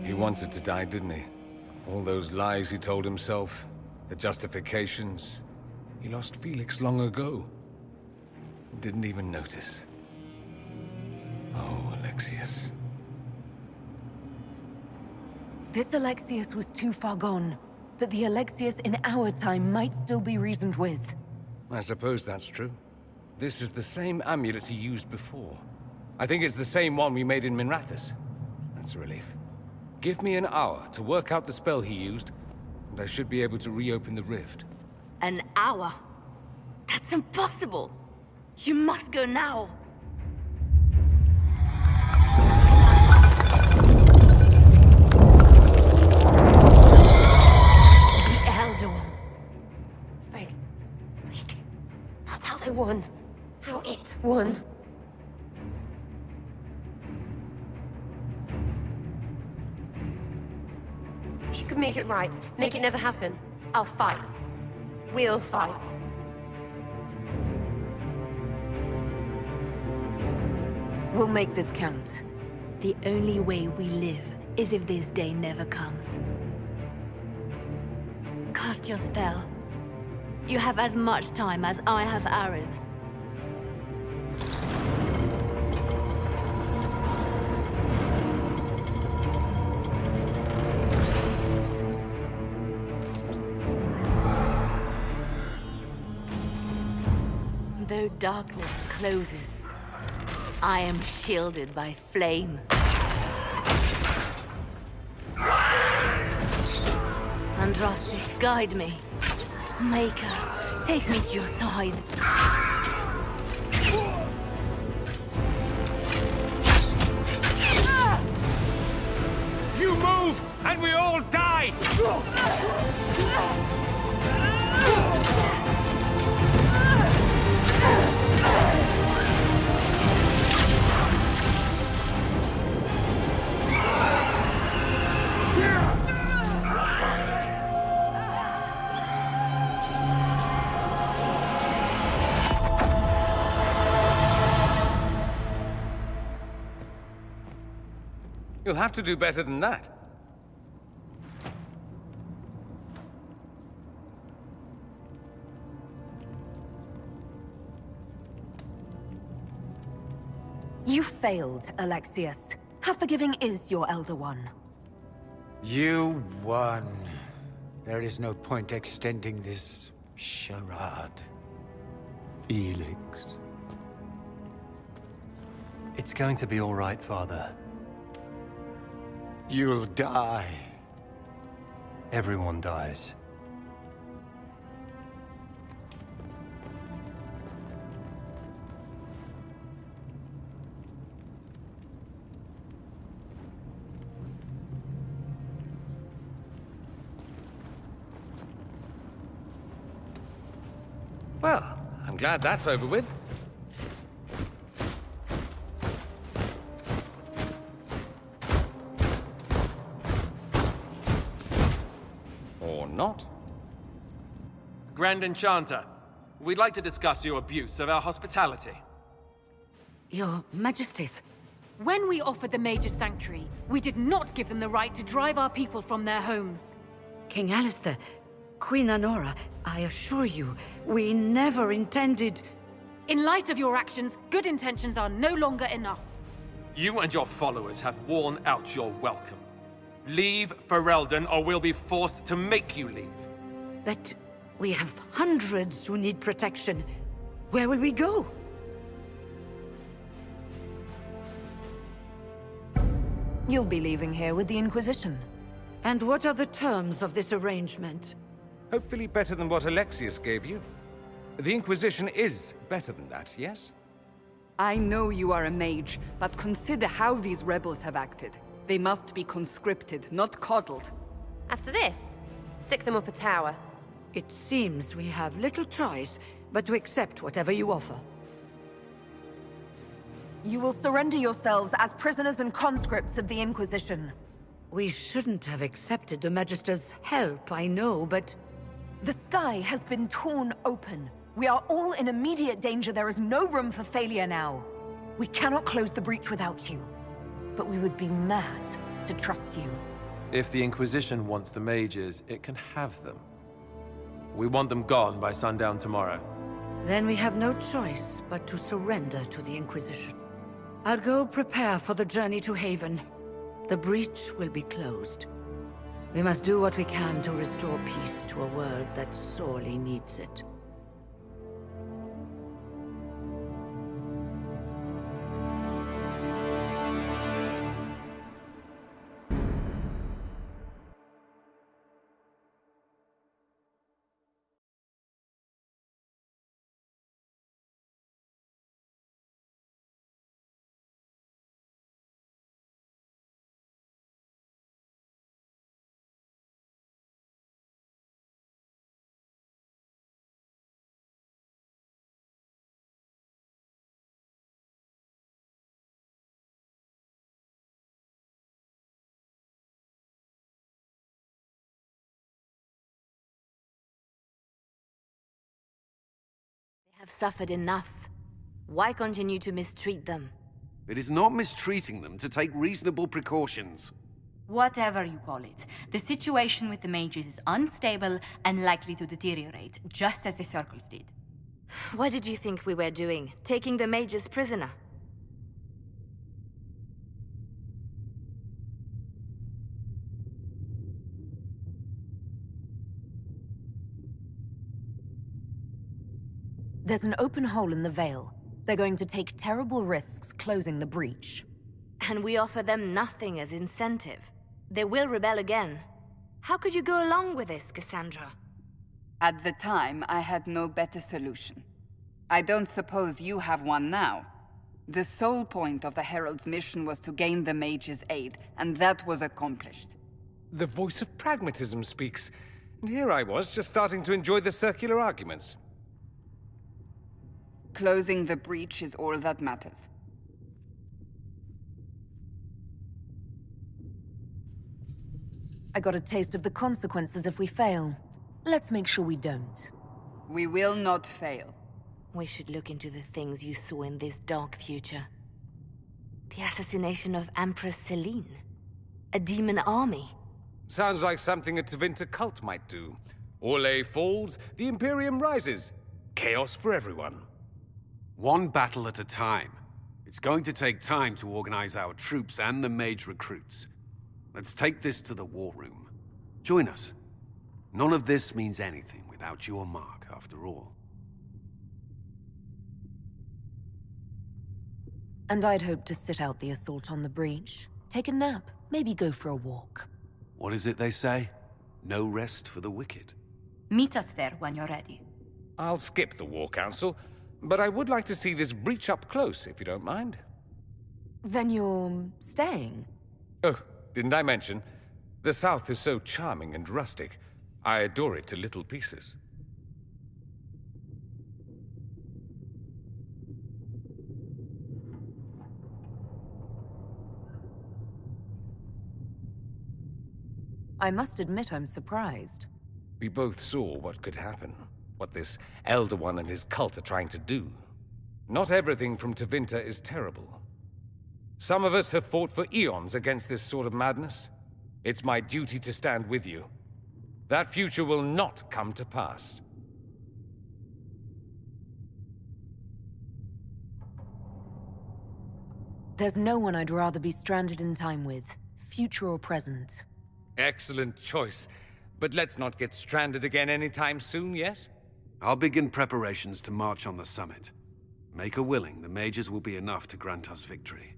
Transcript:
He wanted to die, didn't he? All those lies he told himself, the justifications. He lost Felix long ago. Didn't even notice. Oh, Alexius. This Alexius was too far gone, but the Alexius in our time might still be reasoned with. I suppose that's true. This is the same amulet he used before. I think it's the same one we made in Minrathous. That's a relief. Give me an hour to work out the spell he used, and I should be able to reopen the rift. An hour? That's impossible! You must go now! The Elder One. Frigg. That's how they won. How it won. If you can make it right, make it never happen, I'll fight. We'll fight. We'll make this count. The only way we live is if this day never comes. Cast your spell. You have as much time as I have hours. Though darkness closes, I am shielded by flame. Andraste, guide me. Maker, take me to your side. You move, and we all die! You'll have to do better than that. You failed, Alexius. How forgiving is your Elder One? You won. There is no point extending this charade. Felix. It's going to be all right, Father. You'll die. Everyone dies. Well, I'm glad that's over with. Or not. Grand Enchanter, we'd like to discuss your abuse of our hospitality. Your Majesties. When we offered the Mage's Sanctuary, we did not give them the right to drive our people from their homes. King Alistair, Queen Anora, I assure you, we never intended... In light of your actions, good intentions are no longer enough. You and your followers have worn out your welcome. Leave Ferelden, or we'll be forced to make you leave. But we have hundreds who need protection. Where will we go? You'll be leaving here with the Inquisition. And what are the terms of this arrangement? Hopefully better than what Alexius gave you. The Inquisition is better than that, yes? I know you are a mage, but consider how these rebels have acted. They must be conscripted, not coddled. After this, stick them up a tower. It seems we have little choice but to accept whatever you offer. You will surrender yourselves as prisoners and conscripts of the Inquisition. We shouldn't have accepted the Magister's help, I know, but... The sky has been torn open. We are all in immediate danger. There is no room for failure now. We cannot close the breach without you. But we would be mad to trust you. If the Inquisition wants the mages, it can have them. We want them gone by sundown tomorrow. Then we have no choice but to surrender to the Inquisition. I'll go prepare for the journey to Haven. The breach will be closed. We must do what we can to restore peace to a world that sorely needs it. Have suffered enough. Why continue to mistreat them? It is not mistreating them to take reasonable precautions. Whatever you call it, the situation with the mages is unstable and likely to deteriorate, just as the circles did. What did you think we were doing? Taking the mages prisoner? There's an open hole in the Veil. They're going to take terrible risks closing the breach. And we offer them nothing as incentive. They will rebel again. How could you go along with this, Cassandra? At the time, I had no better solution. I don't suppose you have one now. The sole point of the Herald's mission was to gain the mage's aid, and that was accomplished. The voice of pragmatism speaks. And here I was, just starting to enjoy the circular arguments. Closing the breach is all that matters. I got a taste of the consequences if we fail. Let's make sure we don't. We will not fail. We should look into the things you saw in this dark future. The assassination of Empress Celine. A demon army. Sounds like something a Tevinter cult might do. Orlais falls, the Imperium rises. Chaos for everyone. One battle at a time. It's going to take time to organize our troops and the mage recruits. Let's take this to the war room. Join us. None of this means anything without your mark, after all. And I'd hoped to sit out the assault on the breach. Take a nap, maybe go for a walk. What is it they say? No rest for the wicked. Meet us there when you're ready. I'll skip the War Council, but I would like to see this breach up close, if you don't mind. Then you're staying? Oh, didn't I mention? The South is so charming and rustic. I adore it to little pieces. I must admit I'm surprised. We both saw what could happen. What this Elder One and his cult are trying to do. Not everything from Tevinter is terrible. Some of us have fought for eons against this sort of madness. It's my duty to stand with you. That future will not come to pass. There's no one I'd rather be stranded in time with, future or present. Excellent choice. But let's not get stranded again anytime soon, yes? I'll begin preparations to march on the summit. Make a willing, the mages will be enough to grant us victory.